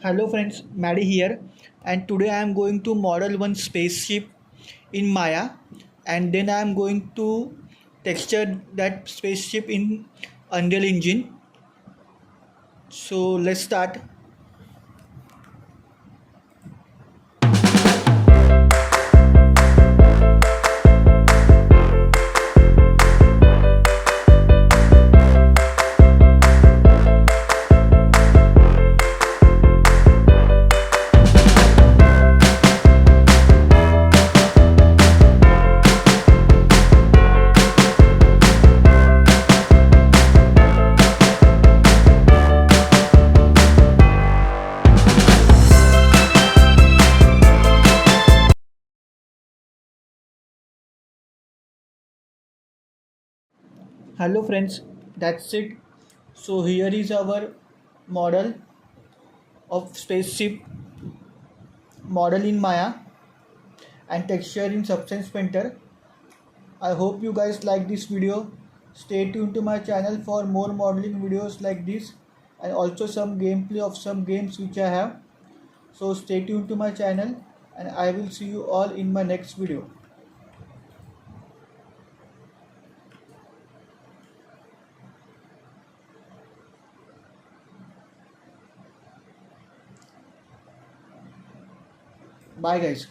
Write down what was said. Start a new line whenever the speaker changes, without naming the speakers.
Hello friends, Maddie here, and today I am going to model one spaceship in Maya, and then I am going to texture that spaceship in Unreal Engine. So let's start. Hello friends, that's it. So here is our model of spaceship model in Maya and texture in Substance Painter. I hope you guys like this video. Stay tuned to my channel for more modeling videos like this and also some gameplay of some games which I have. So stay tuned to my channel and I will see you all in my next video. Bye guys.